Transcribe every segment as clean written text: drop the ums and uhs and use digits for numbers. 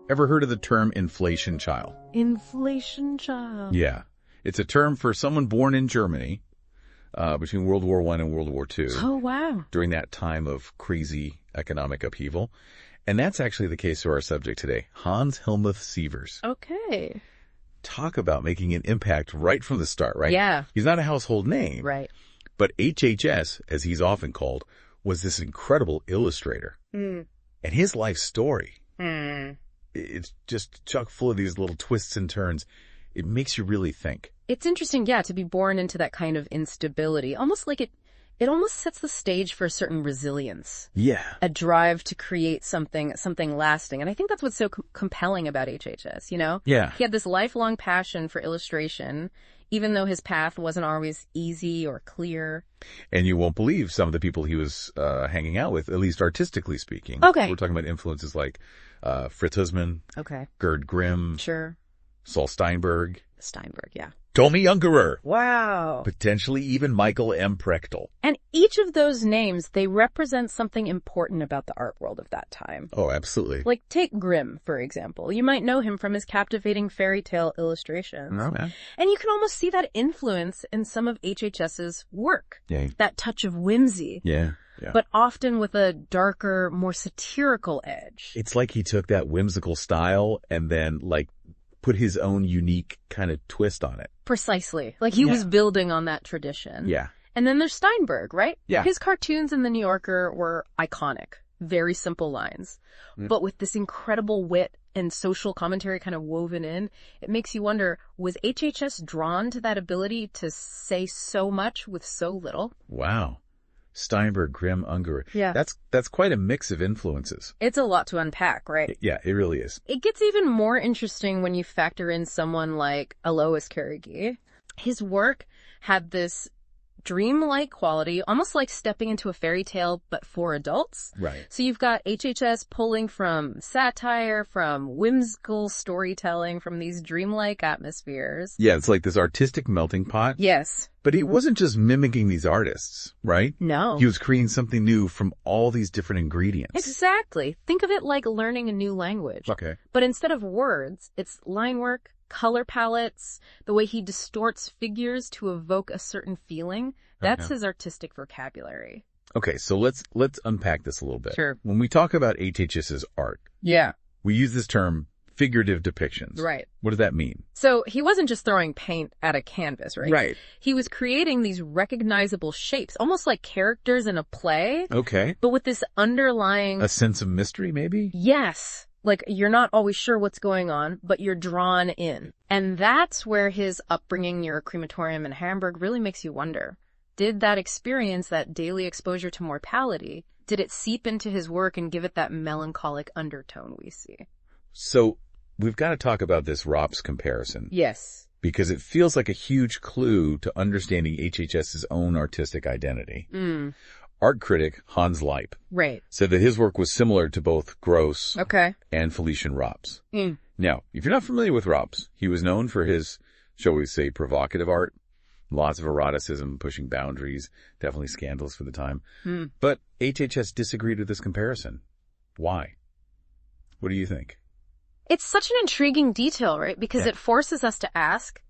Ever heard of the term inflation child? Inflation child. Yeah. It's a term for someone born in Germany between World War I and World War II. Oh, wow. During that time of crazy economic upheaval. And that's actually the case for our subject today, Hans Helmuth Sievers. Okay. Talk about making an impact right from the start, right? Yeah. He's not a household name. Right. But HHS, as he's often called, was this incredible illustrator. And his life story, it's just chock full of these little twists and turns. It makes you really think. It's interesting, yeah, to be born into that kind of instability. Almost like it almost sets the stage for a certain resilience. Yeah. A drive to create something lasting. And I think that's what's so compelling about HHS, you know? Yeah. He had this lifelong passion for illustration, even though his path wasn't always easy or clear. And you won't believe some of the people he was hanging out with, at least artistically speaking. Okay. We're talking about influences like Fritz Huysman, Okay. Gerd Grimm, Sure. Saul Steinberg, yeah. Tommy Ungerer, Wow. potentially even Michael M. Prechtel. And each of those names, they represent something important about the art world of that time. Oh, absolutely. Like, take Grimm, for example. You might know him from his captivating fairy tale illustrations. Okay. And you can almost see that influence in some of HHS's work. Yeah. That touch of whimsy. Yeah. But often with a darker, more satirical edge. It's like he took that whimsical style and then, put his own unique kind of twist on it. Precisely. Like he was building on that tradition. Yeah. And then there's Steinberg, right? Yeah. His cartoons in The New Yorker were iconic. Very simple lines. But with this incredible wit and social commentary kind of woven in, it makes you wonder, was HHS drawn to that ability to say so much with so little? Wow. Steinberg, Grimm, Ungerer. Yeah. That's quite a mix of influences. It's a lot to unpack, right? Yeah, it really is. It gets even more interesting when you factor in someone like Alois Carnegie. His work had this dreamlike quality, almost like stepping into a fairy tale, but for adults. Right. So you've got HHS pulling from satire, from whimsical storytelling, from these dreamlike atmospheres. Yeah, it's like this artistic melting pot. Yes. But he wasn't just mimicking these artists, right? No. He was creating something new from all these different ingredients. Exactly. Think of it like learning a new language. Okay. But instead of words, it's line work, color palettes, the way he distorts figures to evoke a certain feeling. That's his artistic vocabulary. Okay, so let's unpack this a little bit. Sure. When we talk about HHS's art, Yeah. we use this term figurative depictions. Right. What does that mean? So he wasn't just throwing paint at a canvas, right? Right. He was creating these recognizable shapes, almost like characters in a play, Okay. but with this underlying... A sense of mystery, maybe? Yes. Like, you're not always sure what's going on, but you're drawn in. And that's where his upbringing near a crematorium in Hamburg really makes you wonder. Did that experience, that daily exposure to mortality, did it seep into his work and give it that melancholic undertone we see? So we've got to talk about this ROPS comparison. Yes. Because it feels like a huge clue to understanding HHS's own artistic identity. Art critic Hans Leip Right. said that his work was similar to both Grosz Okay. and Félicien ROPS. Now, if you're not familiar with ROPS, he was known for his, shall we say, provocative art. Lots of eroticism, pushing boundaries, definitely scandalous for the time. But HHS disagreed with this comparison. Why? What do you think? It's such an intriguing detail, right? Because it forces us to ask,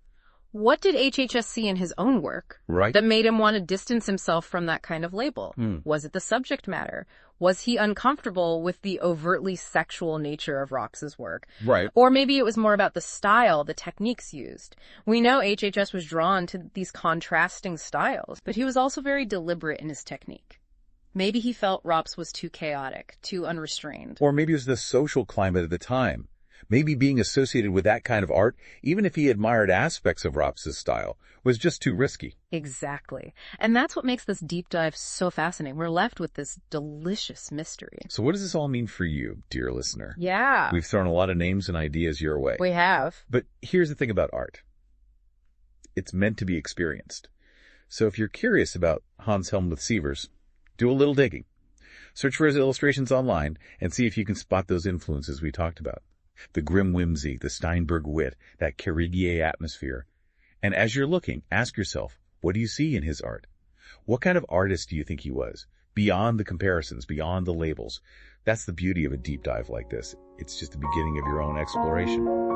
what did HHS see in his own work Right. that made him want to distance himself from that kind of label? Was it the subject matter? Was he uncomfortable with the overtly sexual nature of Rox's work? Right. Or maybe it was more about the style, the techniques used. We know HHS was drawn to these contrasting styles, but he was also very deliberate in his technique. Maybe he felt Rops was too chaotic, too unrestrained. Or maybe it was the social climate at the time. Maybe being associated with that kind of art, even if he admired aspects of Rops's style, was just too risky. Exactly. And that's what makes this deep dive so fascinating. We're left with this delicious mystery. So what does this all mean for you, dear listener? Yeah. We've thrown a lot of names and ideas your way. We have. But here's the thing about art. It's meant to be experienced. So if you're curious about Hans Helmuth Sievers, do a little digging. Search for his illustrations online and see if you can spot those influences we talked about. The Grimm whimsy, the Steinberg wit, that Carnegie atmosphere. And as you're looking, ask yourself, what do you see in his art? What kind of artist do you think he was? Beyond the comparisons, beyond the labels. That's the beauty of a deep dive like this. It's just the beginning of your own exploration.